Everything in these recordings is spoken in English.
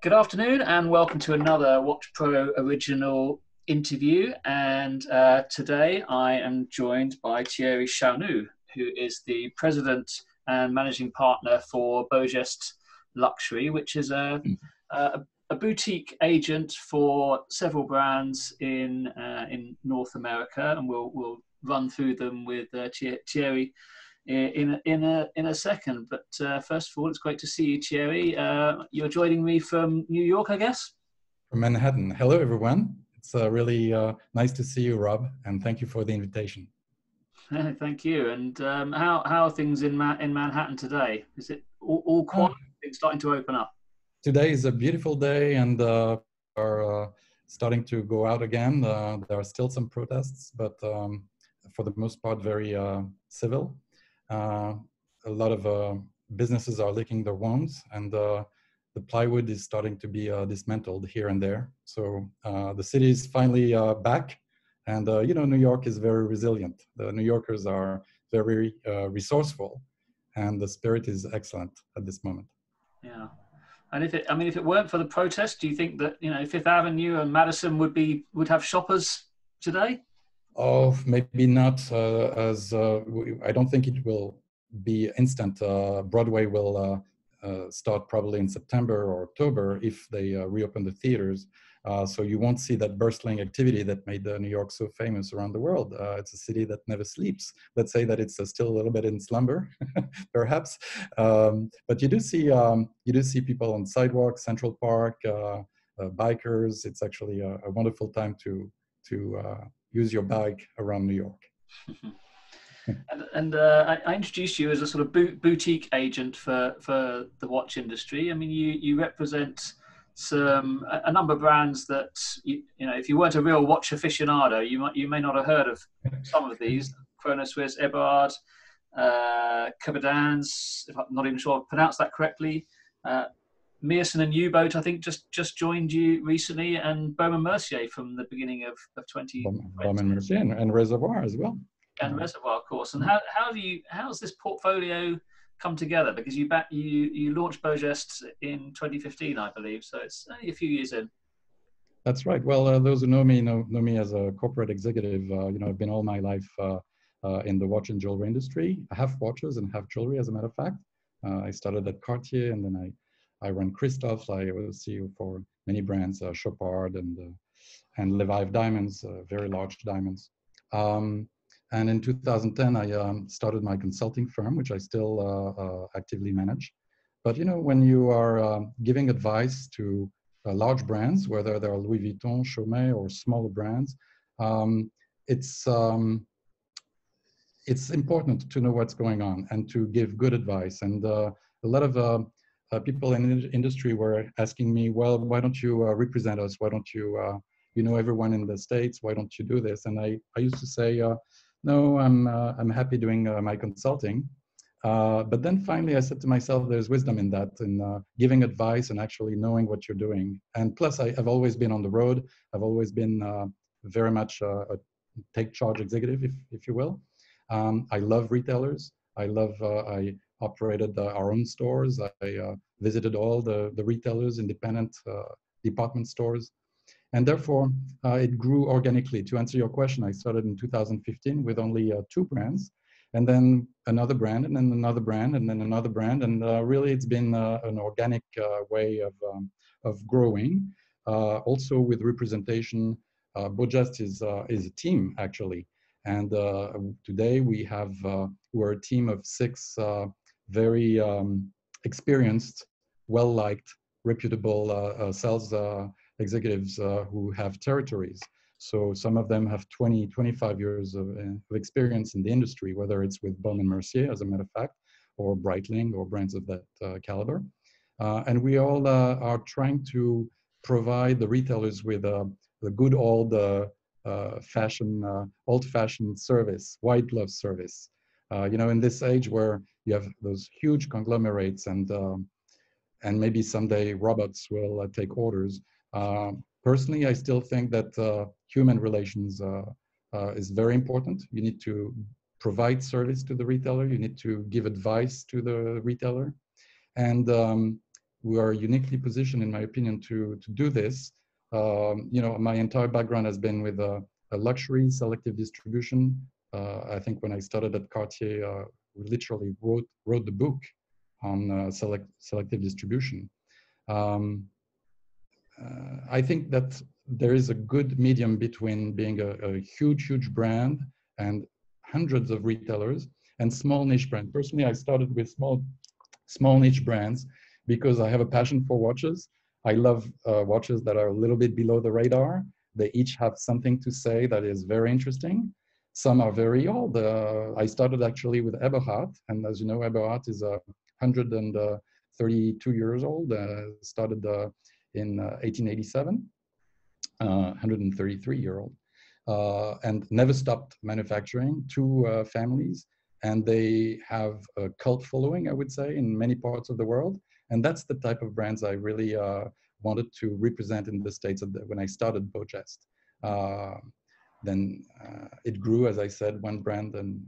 Good afternoon and welcome to another WATCHPRO original interview. And today I am joined by Thierry Chaunu, who is the president and managing partner for BeauGeste Luxury, which is a boutique agent for several brands in North America, and we'll run through them with Thierry in a second. But first of all, it's great to see you, Thierry. You're joining me from New York, I guess? From Manhattan. Hello, everyone. It's really nice to see you, Rob, and thank you for the invitation. Thank you. And how are things in Manhattan today? Is it all quiet? It's starting to open up. Today is a beautiful day, and are starting to go out again. There are still some protests, but for the most part, very civil. A lot of businesses are licking their wounds, and the plywood is starting to be dismantled here and there. So the city is finally back, and New York is very resilient. The New Yorkers are very resourceful, and the spirit is excellent at this moment. Yeah, and if it weren't for the protest, do you think that Fifth Avenue and Madison would have shoppers today? Oh, maybe not I don't think it will be instant. Broadway will start probably in September or October if they reopen the theaters. So you won't see that bustling activity that made New York so famous around the world. It's a city that never sleeps. Let's say that it's still a little bit in slumber, perhaps. But you do see people on sidewalks, Central Park, bikers. It's actually a wonderful time to use your bike around New York. And I introduced you as a sort of boutique agent for the watch industry. I mean, you represent a number of brands that if you weren't a real watch aficionado, you may not have heard of some of these: Chronoswiss, Eberhard, Kebedanz, if I'm not even sure I've pronounced that correctly. Meerson and U-Boat, I think, just joined you recently, and Baume Mercier from the beginning of 2020. Baume Mercier and Reservoir as well. And Reservoir, of course. And how's this portfolio come together? Because you launched BeauGeste in 2015, I believe, so it's only a few years in. That's right. Well, those who know me as a corporate executive. I've been all my life in the watch and jewelry industry. I have watches and have jewelry, as a matter of fact. I started at Cartier, and then I run Christophe. I was CEO for many brands, Chopard and Levive diamonds, very large diamonds. And in 2010, I started my consulting firm, which I still actively manage. But when you are giving advice to large brands, whether they're Louis Vuitton, Chaumet, or smaller brands, it's important to know what's going on and to give good advice. And a lot of people in the industry were asking me, well, why don't you represent us? Why don't you, everyone in the States, why don't you do this? And I used to say, no, I'm happy doing my consulting. But then finally I said to myself, there's wisdom in that, in giving advice and actually knowing what you're doing. And plus I've always been on the road. I've always been very much a take charge executive, if you will. I love retailers. I operated our own stores. I visited all the retailers, independent department stores. And therefore, it grew organically. To answer your question, I started in 2015 with only 2 brands, and then another brand, and then another brand, and then another brand. And really, it's been an organic way of growing. Also with representation, BeauGeste is a team, actually. And today we're a team of 6 very experienced, well-liked, reputable sales executives who have territories. So some of them have 20, 25 years of experience in the industry, whether it's with Baume Mercier, as a matter of fact, or Breitling, or brands of that caliber. And we all are trying to provide the retailers with the good old-fashioned service, white glove service. In this age where you have those huge conglomerates and maybe someday robots will take orders. Personally, I still think that human relations is very important. You need to provide service to the retailer. You need to give advice to the retailer. And we are uniquely positioned, in my opinion, to do this. You know, my entire background has been with a luxury selective distribution. I think when I started at Cartier, we literally wrote the book on selective distribution. I think that there is a good medium between being a huge brand and hundreds of retailers and small niche brand. Personally, I started with small niche brands because I have a passion for watches. I love watches that are a little bit below the radar. They each have something to say that is very interesting. Some are very old. I started actually with Eberhard, and as you know, Eberhard is 132 years old. Started in 1887, 133-year-old, and never stopped manufacturing. Two families, and they have a cult following, I would say, in many parts of the world. And that's the type of brands I really wanted to represent in the States when I started BeauGeste. Then it grew, as I said, one brand and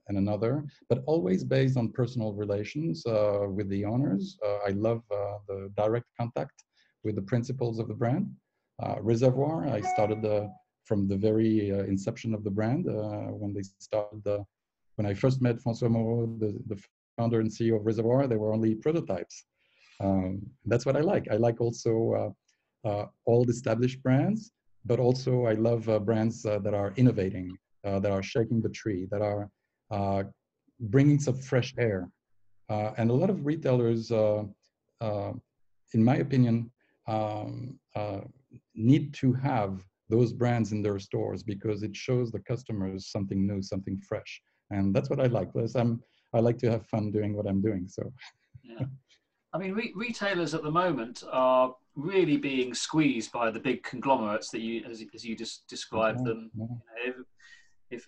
another, but always based on personal relations with the owners. I love the direct contact with the principals of the brand. Reservoir, I started from the very inception of the brand when they started. When I first met François Moreau, the founder and CEO of Reservoir, they were only prototypes. That's what I like. I like also old established brands, but also I love brands that are innovating, that are shaking the tree, that are bringing some fresh air. And a lot of retailers, in my opinion, need to have those brands in their stores because it shows the customers something new, something fresh. And that's what I like. Plus, I like to have fun doing what I'm doing. So, yeah. I mean, retailers at the moment are really being squeezed by the big conglomerates that you, as you just described them. Yeah. You know,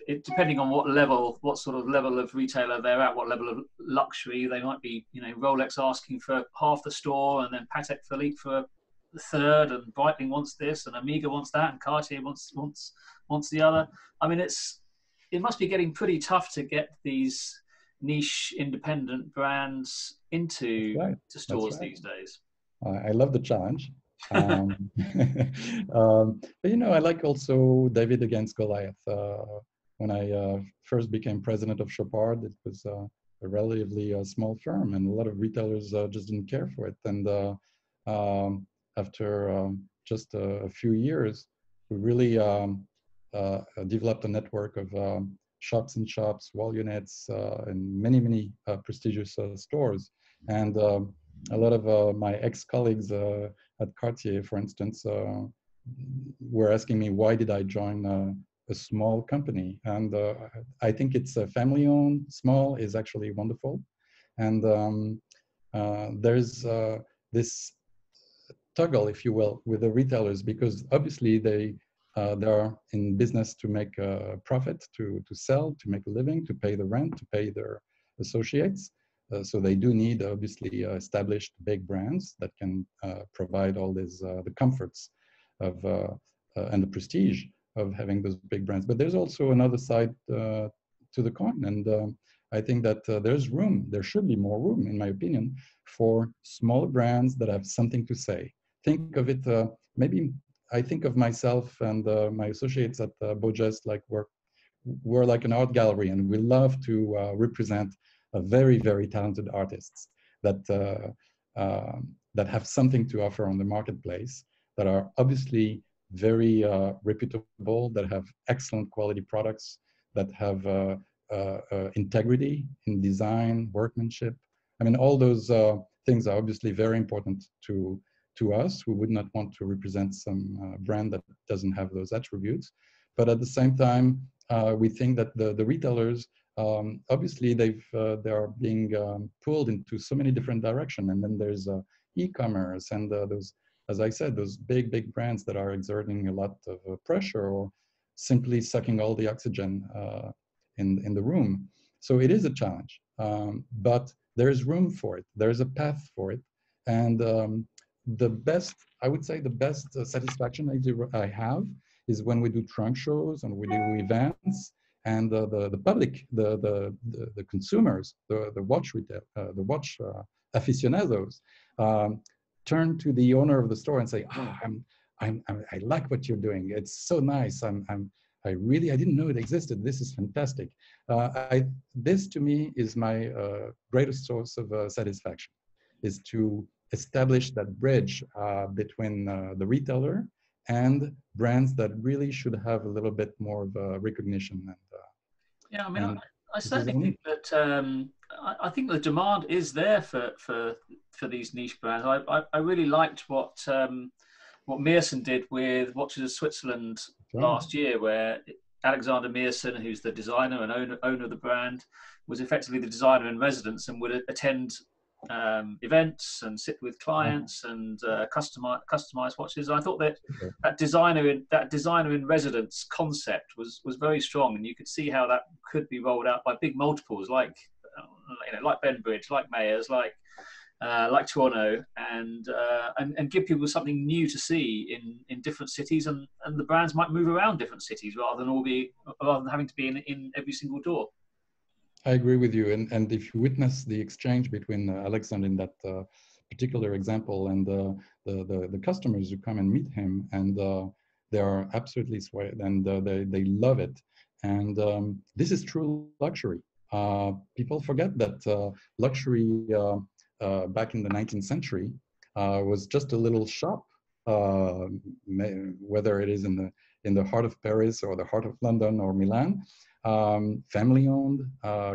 if depending on what sort of level of retailer they're at, what level of luxury, they might be, you know, Rolex asking for half the store, and then Patek Philippe for the third, and Breitling wants this, and Omega wants that, and Cartier wants the other. I mean, it must be getting pretty tough to get these niche independent brands into stores these days. I love the challenge. But you know, I like also David against Goliath. When I first became president of Chopard, it was a relatively small firm, and a lot of retailers just didn't care for it. And after just a few years, we really developed a network of shops and shops, wall units, and many prestigious stores. And a lot of my ex-colleagues at Cartier, for instance, were asking me why did I join a small company, and I think it's family-owned. Small is actually wonderful, and there's this toggle, if you will, with the retailers, because obviously they are in business to make a profit, to sell, to make a living, to pay the rent, to pay their associates. So they do need, obviously, established big brands that can provide all these the comforts of and the prestige of having those big brands. But there's also another side to the coin, and I think that there should be more room, in my opinion, for smaller brands that have something to say. Think of it, maybe I think of myself and my associates at BeauGeste like we're like an art gallery, and we love to represent very talented artists that that have something to offer on the marketplace, that are obviously very reputable, that have excellent quality products, that have integrity in design, workmanship. I mean, all those things are obviously very important to us. We would not want to represent some brand that doesn't have those attributes. But at the same time, we think that the retailers, obviously they are being pulled into so many different directions. And then there's e-commerce and those, as I said, those big brands that are exerting a lot of pressure or simply sucking all the oxygen in the room. So it is a challenge, but there is room for it. There is a path for it. And the best, I would say the best satisfaction I have is when we do trunk shows and we do events, and the public, the consumers, the watch retail, the watch aficionados turn to the owner of the store and say, "Ah, I like what you're doing. It's so nice. I didn't know it existed. This is fantastic." This to me is my greatest source of satisfaction, is to establish that bridge between the retailer and brands that really should have a little bit more of recognition. Yeah, I mean, And I this is certainly only think that I think the demand is there for these niche brands. I really liked what Meerson did with Watches of Switzerland right. last year, where Alexander Meerson, who's the designer and owner of the brand, was effectively the designer in residence and would attend events and sit with clients and customize watches. I thought that that designer in residence concept was very strong, and you could see how that could be rolled out by big multiples like like Benbridge, like Mayors, like Chrono, and give people something new to see in different cities, and the brands might move around different cities rather than having to be in every single door. I agree with you. And if you witness the exchange between Alexander in that particular example and the customers who come and meet him, and they are absolutely swayed, and they love it. And this is true luxury. People forget that luxury back in the 19th century was just a little shop, whether it is in the heart of Paris or the heart of London or Milan. Family-owned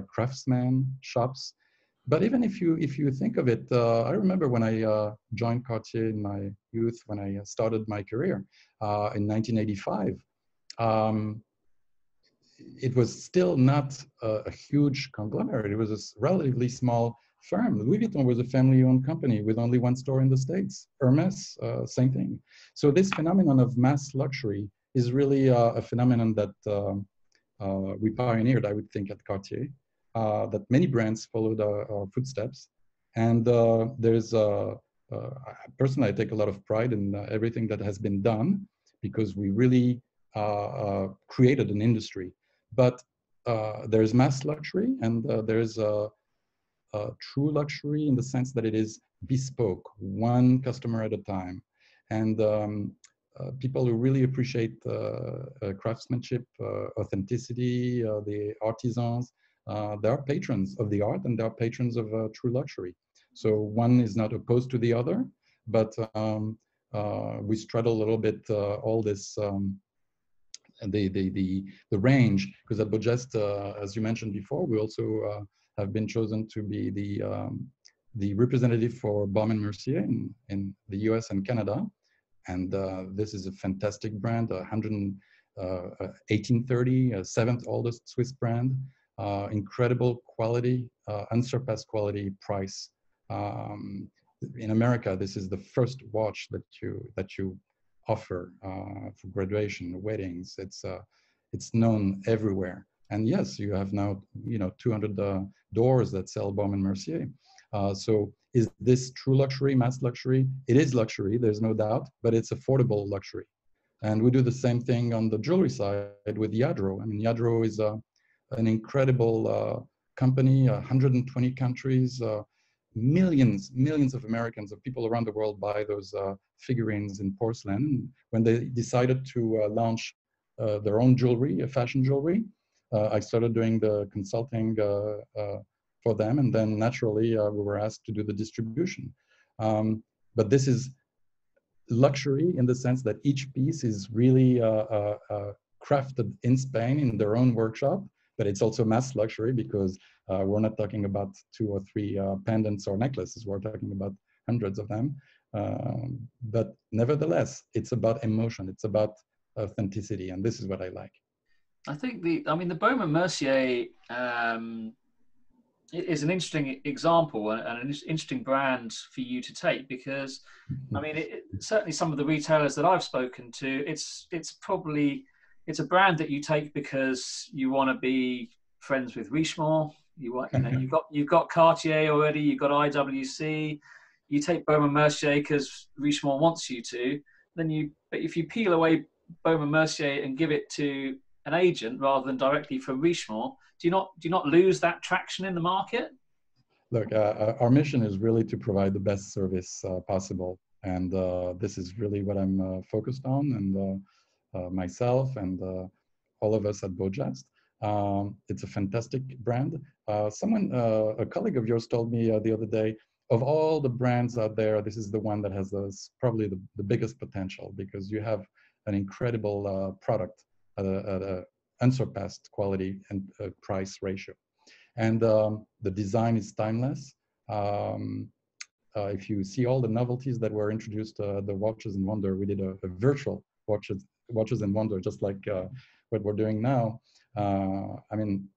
craftsman shops. But even if you think of it, I remember when I joined Cartier in my youth, when I started my career in 1985. It was still not a huge conglomerate. It was a relatively small firm. Louis Vuitton was a family-owned company with only one store in the States. Hermes, same thing. So this phenomenon of mass luxury is really a phenomenon that we pioneered, I would think, at Cartier, that many brands followed our footsteps. And personally, I take a lot of pride in everything that has been done, because we really created an industry. But there's mass luxury, and there's true luxury in the sense that it is bespoke, one customer at a time. And people who really appreciate craftsmanship, authenticity, the artisans, they are patrons of the art, and they are patrons of true luxury. So one is not opposed to the other, but we straddle a little bit all this, the range, because at BeauGeste, as you mentioned before, we also have been chosen to be the representative for Baume Mercier in the US and Canada. And this is a fantastic brand, 1830, seventh oldest Swiss brand, incredible quality, unsurpassed quality, price. In America, this is the first watch that you offer for graduation, weddings. It's known everywhere. And yes, you have now 200 doors that sell Baume Mercier. So is this true luxury, mass luxury? It is luxury, there's no doubt, but it's affordable luxury. And we do the same thing on the jewelry side with Yadro. I mean, Yadro is an incredible company, 120 countries, millions of Americans, of people around the world buy those figurines in porcelain. When they decided to launch their own jewelry, fashion jewelry, I started doing the consulting for them, and then naturally we were asked to do the distribution. But this is luxury in the sense that each piece is really crafted in Spain in their own workshop, but it's also mass luxury because we're not talking about 2 or 3 pendants or necklaces, we're talking about hundreds of them. But nevertheless, it's about emotion, it's about authenticity, and this is what I like. I think the Baume Mercier is an interesting example and an interesting brand for you to take, because I mean, certainly some of the retailers that I've spoken to, it's a brand that you take because you want to be friends with Richemont. You've got Cartier already, you've got IWC. You take Baume Mercier because Richemont wants you to. But if you peel away Baume Mercier and give it to an agent rather than directly for Richemont, do you not lose that traction in the market? Look, our mission is really to provide the best service possible. And this is really what I'm focused on, and myself and all of us at BeauGeste. It's a fantastic brand. A colleague of yours told me the other day, of all the brands out there, this is the one that has probably the biggest potential, because you have an incredible product at a unsurpassed quality and price ratio. And the design is timeless. If you see all the novelties that were introduced, the Watches and Wonder, we did a virtual Watches and Wonder, just like what we're doing now. I mean,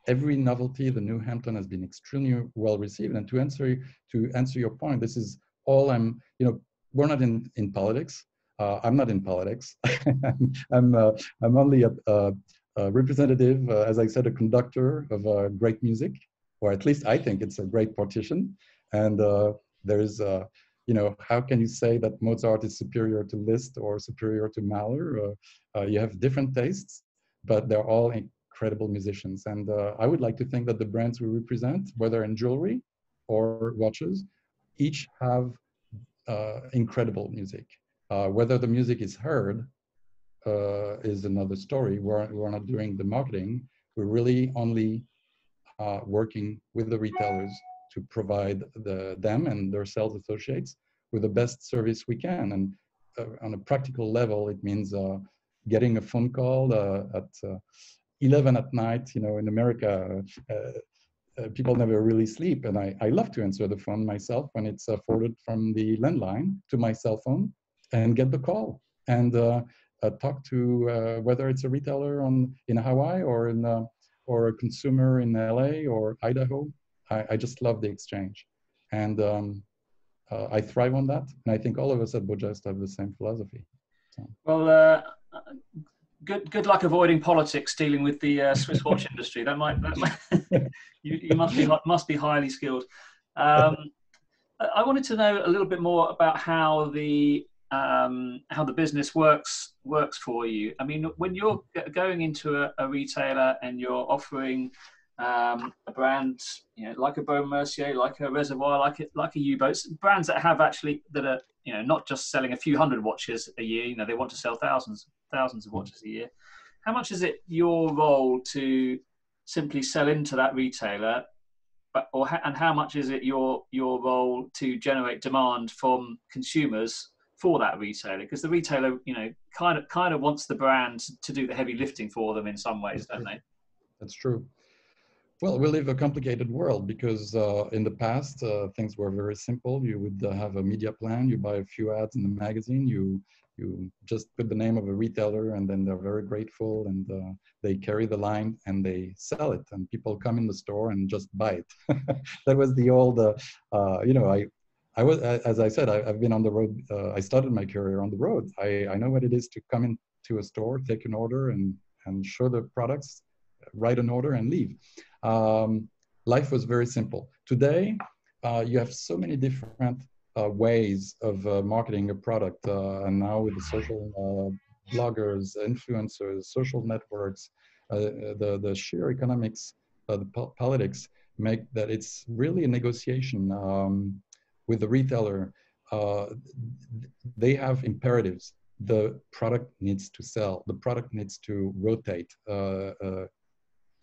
every novelty, the new Hampton, has been extremely well received. And to answer your point, this is all we're not in politics. I'm not in politics. I'm only a representative, as I said, a conductor of great music, or at least I think it's a great partition. And there's, how can you say that Mozart is superior to Liszt or superior to Mahler? You have different tastes, but they're all incredible musicians. And I would like to think that the brands we represent, whether in jewelry or watches, each have incredible music. Whether the music is heard is another story. We're not doing the marketing. We're really only working with the retailers to provide them and their sales associates with the best service we can. And on a practical level, it means getting a phone call at 11 at night. In America, people never really sleep, and I love to answer the phone myself when it's forwarded from the landline to my cell phone and get the call and talk to whether it's a retailer in Hawaii or a consumer in LA or Idaho. I just love the exchange, and I thrive on that. And I think all of us at BeauGeste have the same philosophy. So. Well, good luck avoiding politics dealing with the Swiss watch industry. That might you must be highly skilled. I wanted to know a little bit more about how the business works for you. I mean, when you're going into a retailer and you're offering a brand, like a Baume Mercier, like a Reservoir, like a U-Boat, brands that are not just selling a few hundred watches a year. They want to sell thousands of watches a year. How much is it your role to simply sell into that retailer, and how much is it your role to generate demand from consumers for that retailer? Because the retailer, kind of wants the brand to do the heavy lifting for them in some ways, don't they? That's true. Well, we live a complicated world because in the past, things were very simple. You would have a media plan, you buy a few ads in the magazine, you just put the name of a retailer, and then they're very grateful, and they carry the line and they sell it, and people come in the store and just buy it. That was the old, I was, as I said, I've been on the road. I started my career on the road. I know what it is to come into a store, take an order, and show the products, write an order, and leave. Life was very simple. Today, you have so many different ways of marketing a product, and now with the social bloggers, influencers, social networks, the sheer economics, the politics make that it's really a negotiation with the retailer. They have imperatives. The product needs to sell. The product needs to rotate.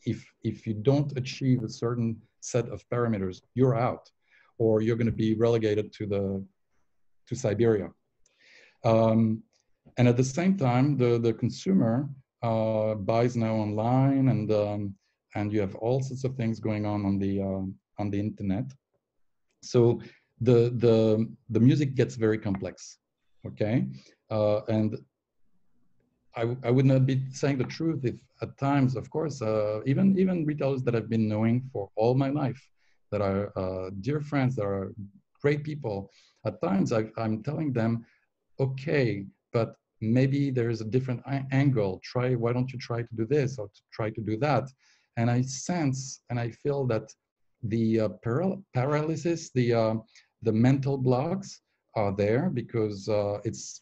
If you don't achieve a certain set of parameters, you're out, or you're going to be relegated to Siberia. And at the same time, the consumer buys now online, and you have all sorts of things going on the internet. So the music gets very complex, okay? And I would not be saying the truth if at times, of course, even retailers that I've been knowing for all my life, that are dear friends, that are great people, at times I'm telling them, okay, but maybe there's a different angle. Why don't you try to do this or to try to do that? And I sense and I feel that the paralysis, the mental blocks are there because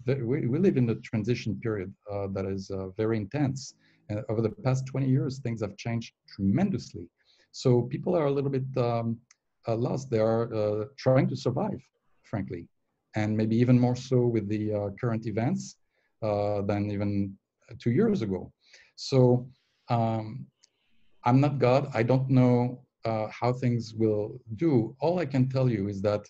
we live in a transition period that is very intense. And over the past 20 years, things have changed tremendously. So people are a little bit lost. They are trying to survive, frankly, and maybe even more so with the current events than even 2 years ago. So I'm not God. I don't know how things will do. All I can tell you is that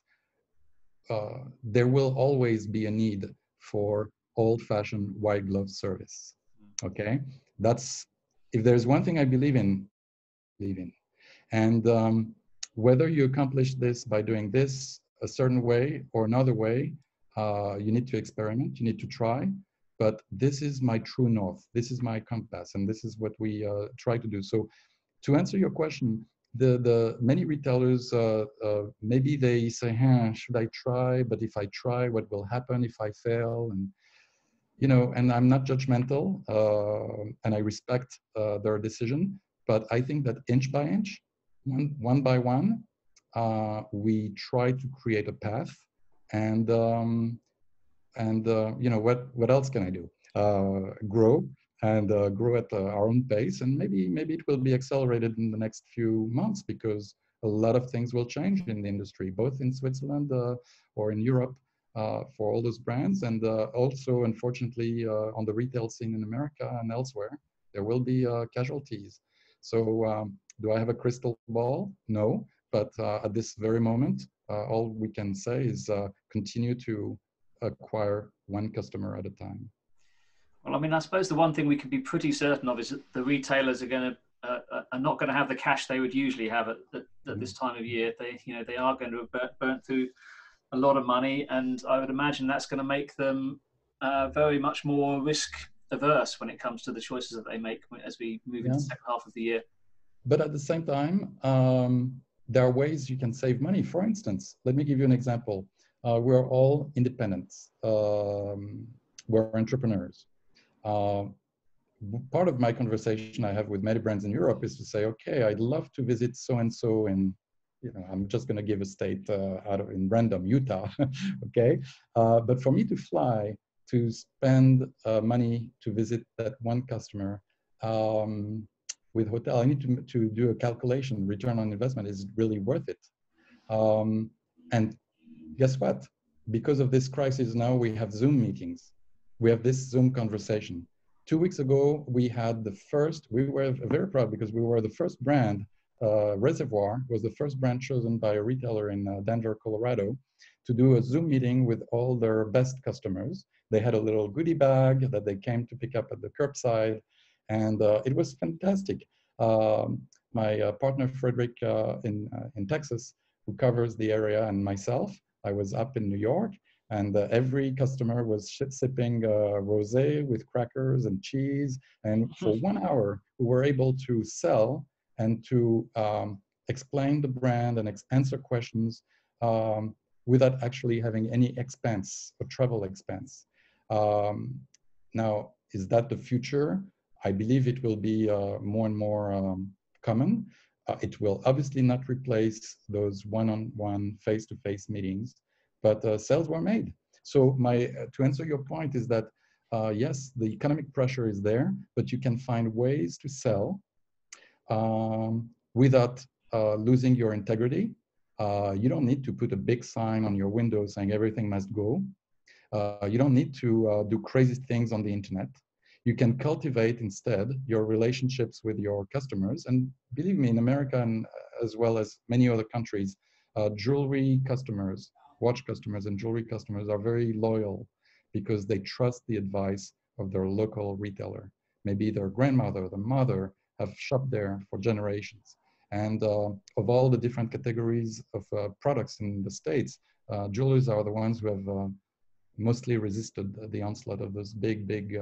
there will always be a need for old-fashioned white glove service. Okay, that's, if there's one thing I believe in, and whether you accomplish this by doing this a certain way or another way, you need to experiment, you need to try. But this is my true north. This is my compass, and this is what we try to do. So, to answer your question, the many retailers maybe they say, should I try? But if I try, what will happen if I fail? And and I'm not judgmental, and I respect their decision. But I think that inch by inch, one by one, we try to create a path. And what else can I do? Grow and grow at our own pace, and maybe it will be accelerated in the next few months, because a lot of things will change in the industry, both in Switzerland or in Europe, for all those brands, and also, unfortunately, on the retail scene in America and elsewhere, there will be casualties. So do I have a crystal ball? No, but at this very moment, all we can say is continue to acquire one customer at a time. Well, I mean, I suppose the one thing we can be pretty certain of is that the retailers are not going to have the cash they would usually have at this time of year. They are going to have burnt through a lot of money, and I would imagine that's going to make them very much more risk averse when it comes to the choices that they make as we move into the second half of the year. But at the same time, there are ways you can save money. For instance, let me give you an example. We're all independents. We're entrepreneurs. Part of my conversation I have with many brands in Europe is to say, okay, I'd love to visit so-and-so in, I'm just going to give a state in random, Utah, okay? But for me to fly, to spend money to visit that one customer with hotel, I need to do a calculation. Return on investment, is really worth it? And guess what? Because of this crisis now, we have Zoom meetings. We have this Zoom conversation. 2 weeks ago, we had we were very proud because we were the first brand, Reservoir was the first brand chosen by a retailer in Denver, Colorado, to do a Zoom meeting with all their best customers. They had a little goodie bag that they came to pick up at the curbside, and it was fantastic. My partner, Frederick, in Texas, who covers the area, and myself, I was up in New York, and every customer was sipping rosé with crackers and cheese. And for 1 hour, we were able to sell and to explain the brand and answer questions without actually having any expense or travel expense. Now, is that the future? I believe it will be more and more common. It will obviously not replace those one-on-one, face-to-face meetings, but sales were made. So to answer your point is that, yes, the economic pressure is there, but you can find ways to sell without losing your integrity. You don't need to put a big sign on your window saying everything must go. You don't need to do crazy things on the internet. You can cultivate instead your relationships with your customers. And believe me, in America, and as well as many other countries, jewelry customers, watch customers and jewelry customers are very loyal because they trust the advice of their local retailer. Maybe their grandmother, their mother have shopped there for generations. And of all the different categories of products in the States, jewelers are the ones who have mostly resisted the onslaught of those big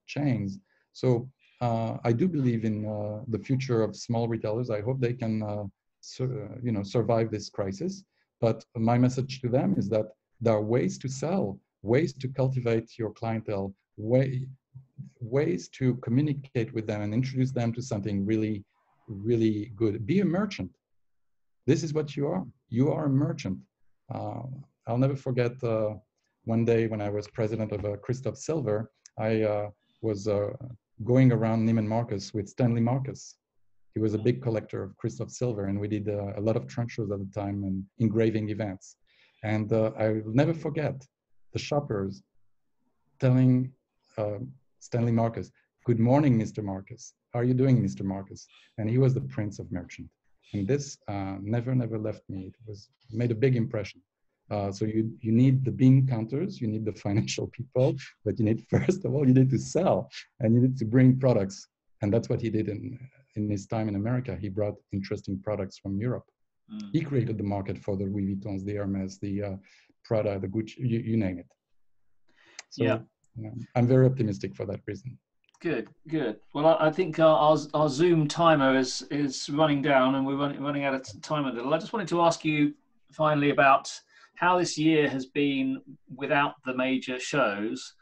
chains. So I do believe in the future of small retailers. I hope they can survive this crisis. But my message to them is that there are ways to sell, ways to cultivate your clientele, ways to communicate with them and introduce them to something really, really good. Be a merchant. This is what you are. You are a merchant. I'll never forget one day when I was president of Christoph Silver, I was going around Neiman Marcus with Stanley Marcus. He was a big collector of crystal silver, and we did a lot of trunk shows at the time and engraving events. And I will never forget the shoppers telling Stanley Marcus, "Good morning, Mr. Marcus. How are you doing, Mr. Marcus?" And he was the prince of merchant. And this never left me. It made a big impression. So you need the bean counters, you need the financial people, but you need, first of all, you need to sell, and you need to bring products. And that's what he did in his time in America. He brought interesting products from Europe. He created the market for the Louis Vuittons, the Hermes, the Prada, the Gucci, you name it. So yeah. I'm very optimistic for that reason. Good. Well, I think our Zoom timer is running down, and we're running out of time a little. I just wanted to ask you finally about how this year has been without the major shows.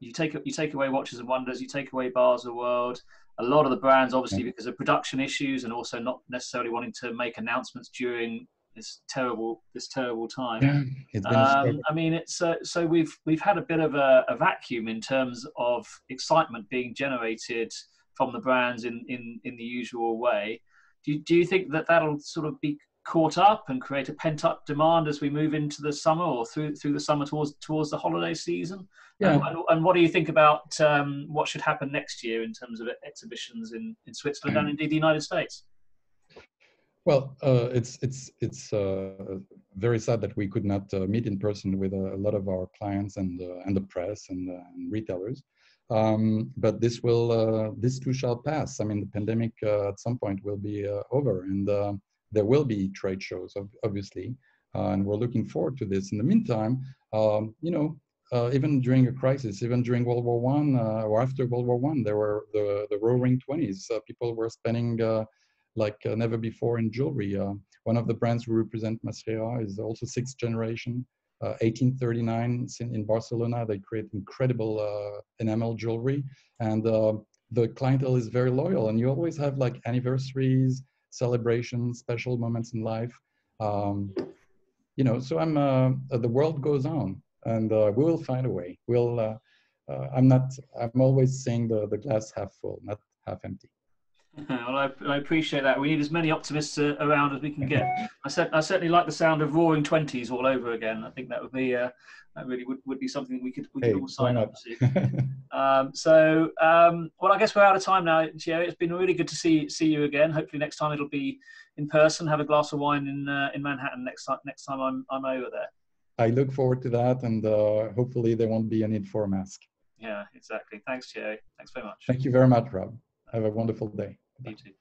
You take away Watches and Wonders, you take away Basel World. A lot of the brands, obviously, because of production issues and also not necessarily wanting to make announcements during this terrible time. Yeah, it's been I mean, it's so we've had a bit of a vacuum in terms of excitement being generated from the brands in the usual way. Do you think that that'll sort of be caught up and create a pent up demand as we move into the summer or through the summer towards the holiday season? Yeah. And what do you think about what should happen next year in terms of exhibitions in Switzerland and indeed the United States? Well, it's very sad that we could not meet in person with a lot of our clients and the press and retailers. But this too shall pass. I mean, the pandemic at some point will be over, and there will be trade shows, obviously, and we're looking forward to this. In the meantime, even during a crisis, even during World War I or after World War I, there were the Roaring 20s. People were spending like never before in jewelry. One of the brands we represent, Mercier, is also sixth generation. 1839 in Barcelona, they create incredible enamel jewelry, and the clientele is very loyal. And you always have like anniversaries, celebrations, special moments in life. So the world goes on, and we will find a way. I'm always saying the glass half full, not half empty. Well, I appreciate that. We need as many optimists around as we can get. I certainly like the sound of Roaring 20s all over again. I think that would be that really would be something that we could all sign up to. Well, I guess we're out of time now, Thierry. It's been really good to see you again. Hopefully next time it'll be in person. Have a glass of wine in Manhattan next time I'm over there. I look forward to that, and hopefully there won't be a need for a mask. Yeah, exactly. Thanks, Thierry. Thanks very much. Thank you very much, Rob. Have a wonderful day. You too.